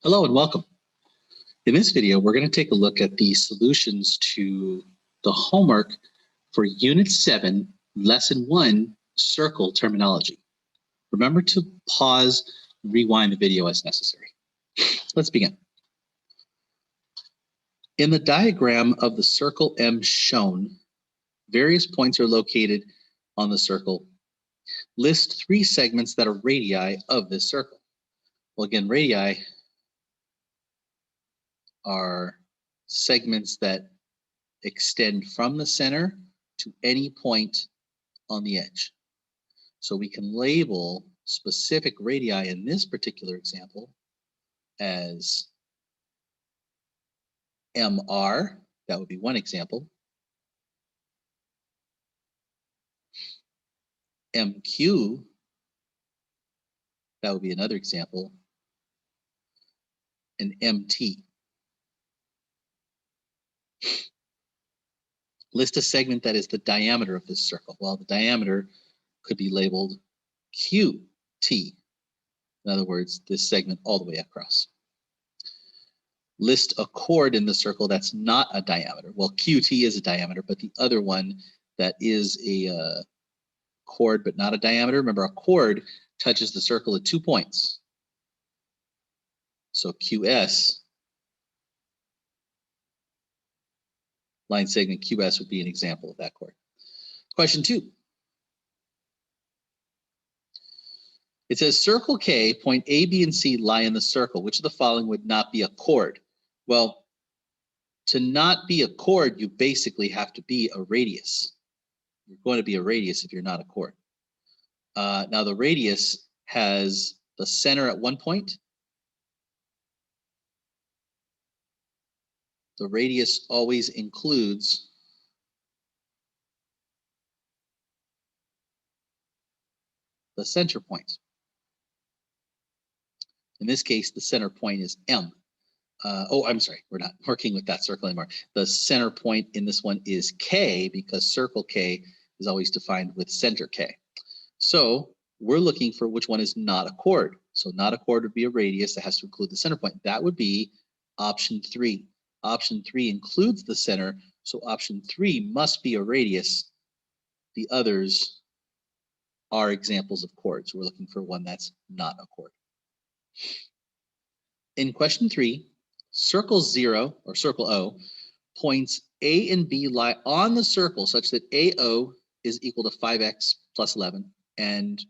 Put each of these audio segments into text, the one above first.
Hello and welcome. In this video, we're going to take a look at the solutions to the homework for Unit 7, Lesson 1, Circle Terminology. Remember to pause, rewind the video as necessary. Let's begin. In the diagram of the circle M shown, various points are located on the circle. List 3 segments that are radii of this circle. Well, again, radii are segments that extend from the center to any point on the edge. So we can label specific radii in this particular example as MR, that would be one example, MQ, that would be another example, and MT. List a segment that is the diameter of this circle. Well, the diameter could be labeled QT. In other words, this segment all the way across. List a chord in the circle that's not a diameter. Well, QT is a diameter, but the other one that is a chord but not a diameter, remember a chord touches the circle at 2 points. So QS, line segment QS would be an example of that chord. Question 2. It says circle K, point A, B, and C lie in the circle. Which of the following would not be a chord? Well, to not be a chord, you basically have to be a radius. You're going to be a radius if you're not a chord. Now the radius has the center at 1 point. The radius always includes the center point. In this case, the center point is M. I'm sorry, we're not working with that circle anymore. The center point in this one is K because circle K is always defined with center K. So we're looking for which one is not a chord. So not a chord would be a radius that has to include the center point. That would be option 3. Option 3 includes the center, so option 3 must be a radius. The others are examples of chords. We're looking for one that's not a chord. In question 3, circle 0 or circle O, points A and B lie on the circle such that AO is equal to 5x plus 11 and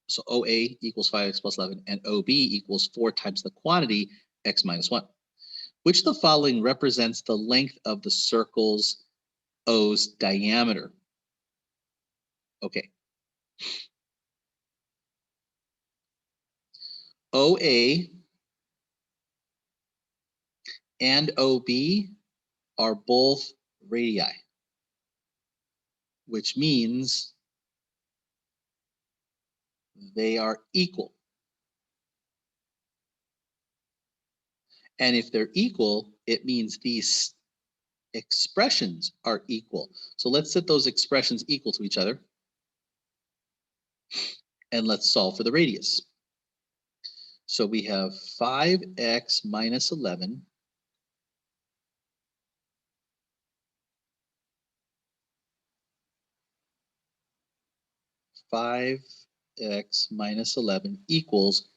so OA equals 5x plus 11 and OB equals 4 times the quantity x minus 1. Which of the following represents the length of the circle's O's diameter? Okay. OA and OB are both radii, which means they are equal. And if they're equal, it means these expressions are equal. So let's set those expressions equal to each other. And let's solve for the radius. So we have 5x minus 11 5x minus 11 equals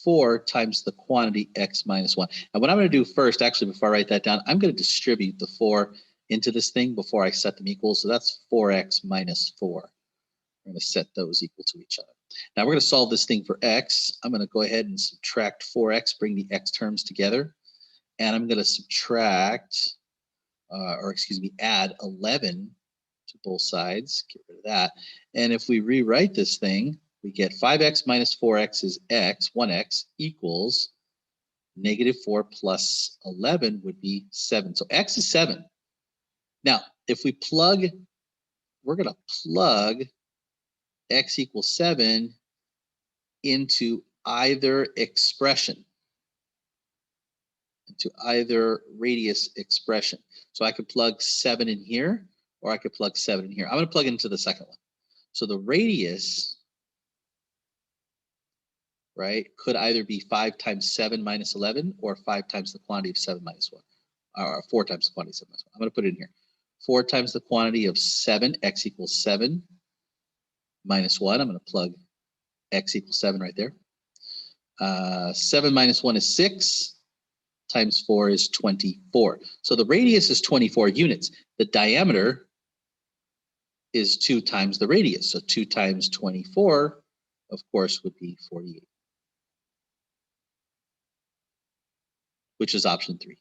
4 times the quantity x minus 1. And what I'm going to do first, actually, before I write that down, I'm going to distribute the 4 into this thing before I set them equal. So that's 4x minus 4. We're going to set those equal to each other. Now we're going to solve this thing for x. I'm going to go ahead and subtract 4x, bring the x terms together. And I'm going to subtract, add 11 to both sides, get rid of that. And if we rewrite this thing, we get 5x minus 4x is x, 1x equals negative 4 plus 11 would be 7. So x is 7. Now, if we plug, we're going to plug x equals 7 into either expression, into either radius expression. So I could plug 7 in here, or I could plug 7 in here. I'm going to plug into the second one. So the radius right, could either be 5 times 7 minus 11 or 5 times the quantity of 7 minus 1, or 4 times the quantity of 7 minus 1. I'm going to put it in here. 4 times the quantity of 7, x equals 7 minus 1. I'm going to plug x equals 7 right there. 7 minus 1 is 6, times 4 is 24. So the radius is 24 units. The diameter is 2 times the radius. So 2 times 24, of course, would be 48, which is option 3.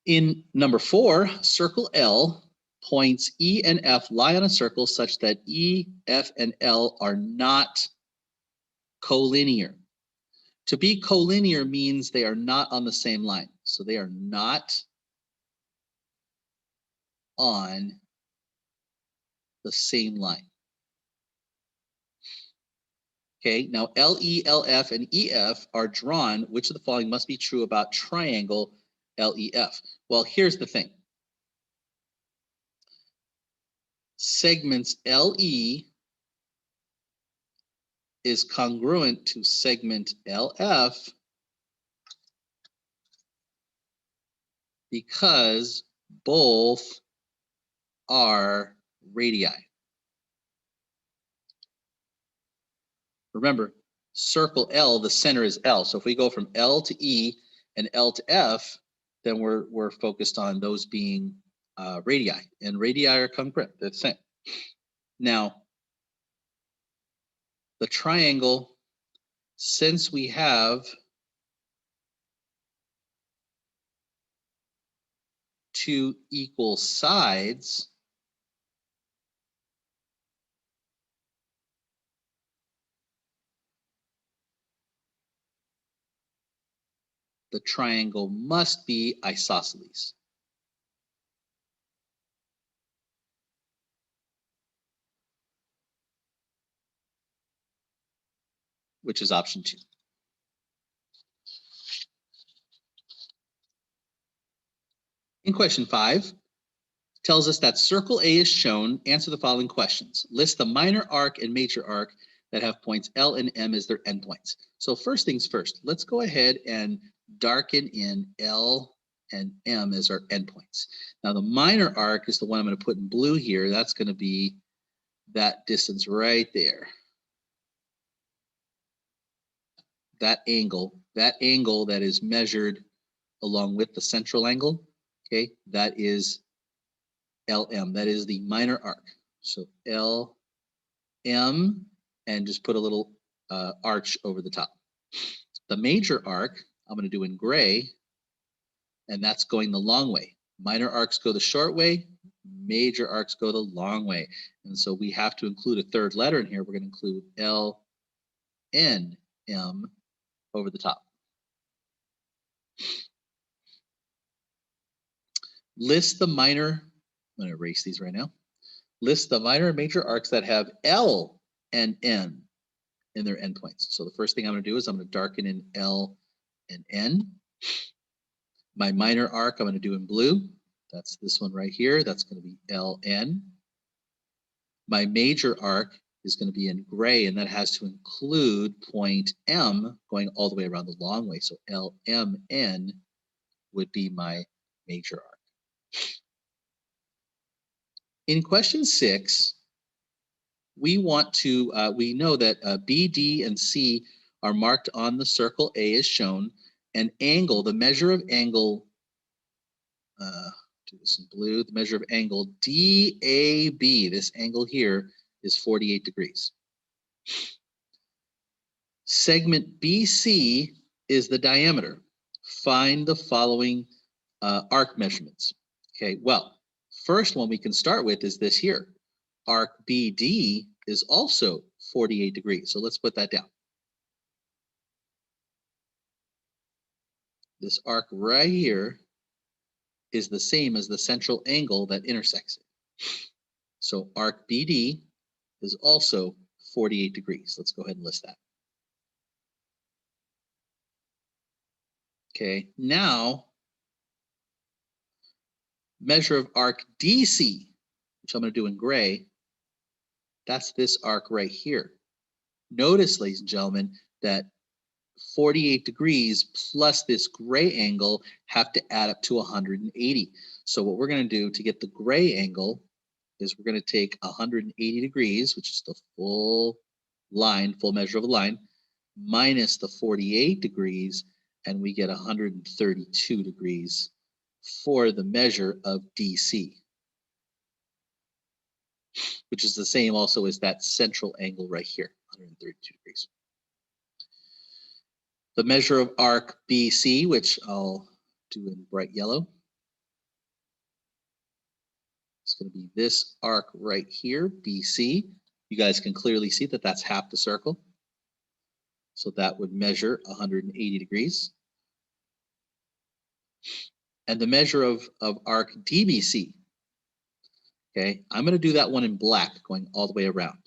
In number 4, circle L, points E and F lie on a circle such that E, F, and L are not collinear. To be collinear means they are not on the same line. So they are not on the same line. Okay, now LE, LF, and EF are drawn. Which of the following must be true about triangle LEF? Well, here's the thing. Segments LE is congruent to segment LF because both are radii. Remember, circle L, the center is L. So if we go from L to E and L to F, then we're focused on those being radii, and radii are congruent. They're the same. Now, the triangle, since we have two equal sides, the triangle must be isosceles. Which is option 2. In question 5, tells us that circle A is shown. Answer the following questions. List the minor arc and major arc that have points L and M as their endpoints. So first things first, let's go ahead and darken in L and M as our endpoints. Now the minor arc is the one I'm going to put in blue here. That's going to be that distance right there. That angle that is measured along with the central angle, okay, that is LM. That is the minor arc. So LM, and just put a little arch over the top. The major arc, I'm going to do in gray, and that's going the long way. Minor arcs go the short way, major arcs go the long way. And so we have to include a third letter in here. We're going to include LNM over the top. List the minor, I'm going to erase these right now. List the minor and major arcs that have L and N in their endpoints. So the first thing I'm going to do is I'm going to darken in L and N. My minor arc I'm going to do in blue. That's this one right here. That's going to be LN. My major arc is going to be in gray, and that has to include point M going all the way around the long way. So LMN would be my major arc. In question 6, we want to, we know that B, D, and C are marked on the circle A as shown. An angle, the measure of angle, do this in blue, the measure of angle DAB, this angle here is 48 degrees. Segment BC is the diameter. Find the following arc measurements. Okay, well, first one we can start with is this here. Arc BD is also 48 degrees. So let's put that down. This arc right here is the same as the central angle that intersects it. So arc BD is also 48 degrees. Let's go ahead and list that. Okay, now measure of arc DC, which I'm going to do in gray. That's this arc right here. Notice, ladies and gentlemen, that 48 degrees plus this gray angle have to add up to 180. So what we're going to do to get the gray angle is we're going to take 180 degrees, which is the full line, full measure of a line, minus the 48 degrees, and we get 132 degrees for the measure of DC, which is the same also as that central angle right here, 132 degrees. The measure of arc BC, which I'll do in bright yellow, it's going to be this arc right here, BC. You guys can clearly see that that's half the circle. So that would measure 180 degrees. And the measure of arc DBC, okay, I'm going to do that one in black going all the way around.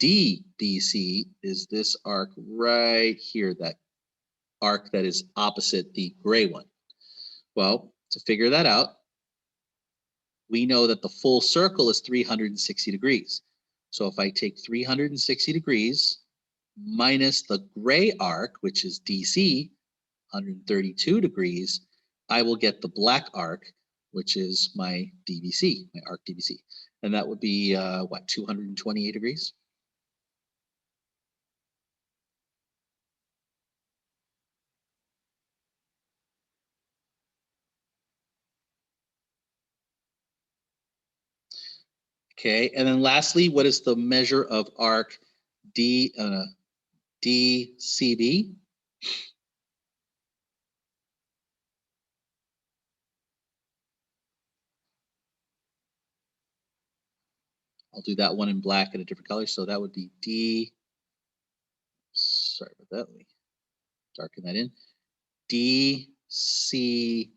DBC is this arc right here, that arc that is opposite the gray one. Well, to figure that out, we know that the full circle is 360 degrees. So if I take 360 degrees minus the gray arc, which is DC, 132 degrees, I will get the black arc, which is my DBC, my arc DBC. And that would be, what, 228 degrees? Okay, and then lastly, what is the measure of arc DCB? I'll do that one in black in a different color. So that would be D, sorry about that, let me darken that in. DCB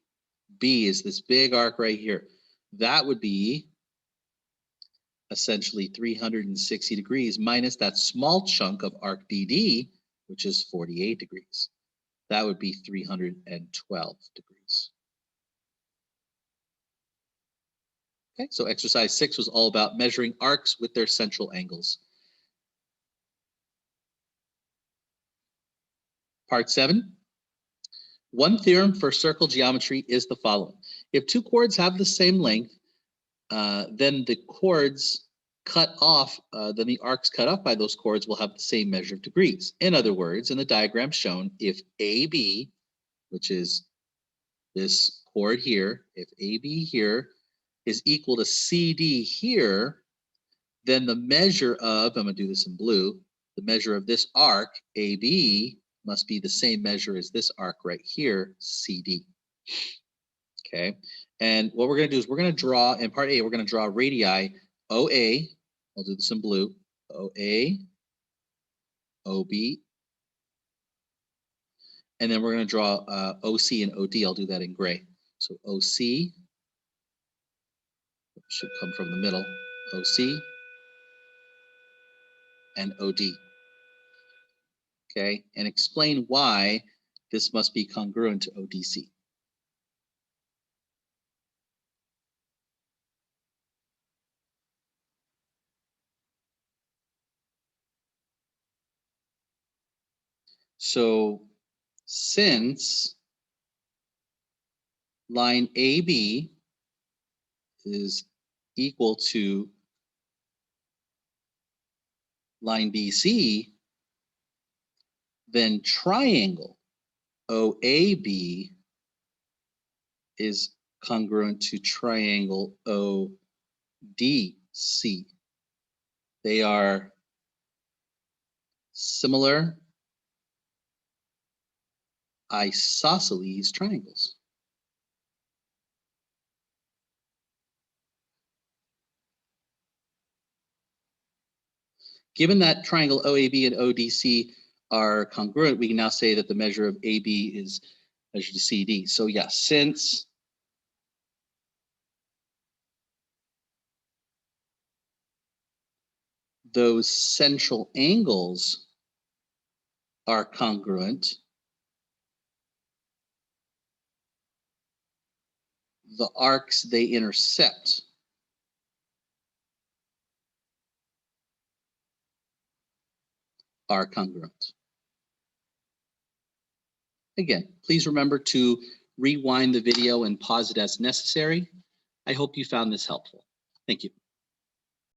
is this big arc right here. That would be essentially 360 degrees minus that small chunk of arc DD, which is 48 degrees. That would be 312 degrees. Okay, so exercise 6 was all about measuring arcs with their central angles. Part 7. One theorem for circle geometry is the following. If two chords have the same length, then the chords cut off, then the arcs cut off by those chords will have the same measure of degrees. In other words, in the diagram shown, if AB, which is this chord here, if AB here is equal to CD here, then the measure of, I'm going to do this in blue, the measure of this arc, AB, must be the same measure as this arc right here, CD. Okay, and what we're going to do is we're going to draw, in part A, we're going to draw radii OA, I'll do this in blue, OA, OB, and then we're going to draw OC and OD, I'll do that in gray. So OC should come from the middle, OC and OD. Okay, and explain why this must be congruent to ODC. So since line AB is equal to line BC, then triangle OAB is congruent to triangle ODC. They are similar isosceles triangles. Given that triangle OAB and ODC are congruent, we can now say that the measure of AB is measured to CD. So yeah, since those central angles are congruent, the arcs they intercept are congruent. Again, please remember to rewind the video and pause it as necessary. I hope you found this helpful. Thank you.